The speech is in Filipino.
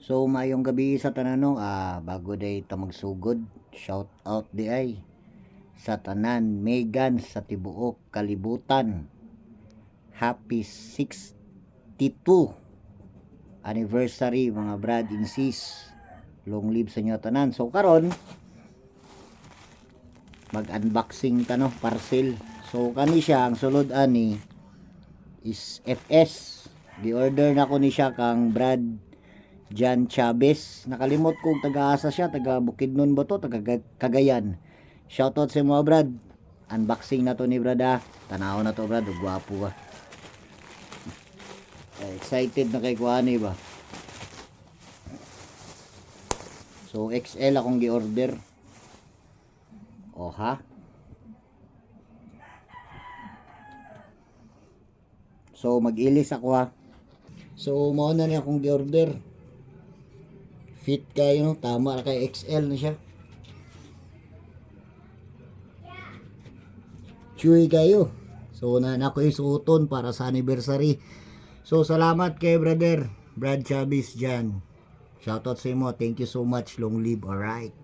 So mayong gabi sa tanan no, bago day ta magsugod, shout out di ay sa tanan Megan sa tibuok kalibutan. Happy 62 anniversary mga brad and sis. Long live sa inyo tanan. So karon mag-unboxing ta no, parcel. So kani siya ang sulod ani is FS. Gi-order na ko ni siya kang Brad Jan Chavez. Nakalimot kung taga-asa siya, taga Bukidnon ba to, taga Cagayan. Shoutout sa mga Brad. Unboxing na to ni Brad ah. Tanaw na to Brad, gwapo ba. Excited na kay kuani ba. So XL akong gi-order. O ha. So mag-ilis ako ha. So mao na ni akong gi-order. Fit kayo no, tama na kay XL na siya. Chewy kayo. So na ko isuoton para sa anniversary. So salamat kay brother Brad Chavez dyan. Shoutout sa imo. Thank you so much. Long live. Alright.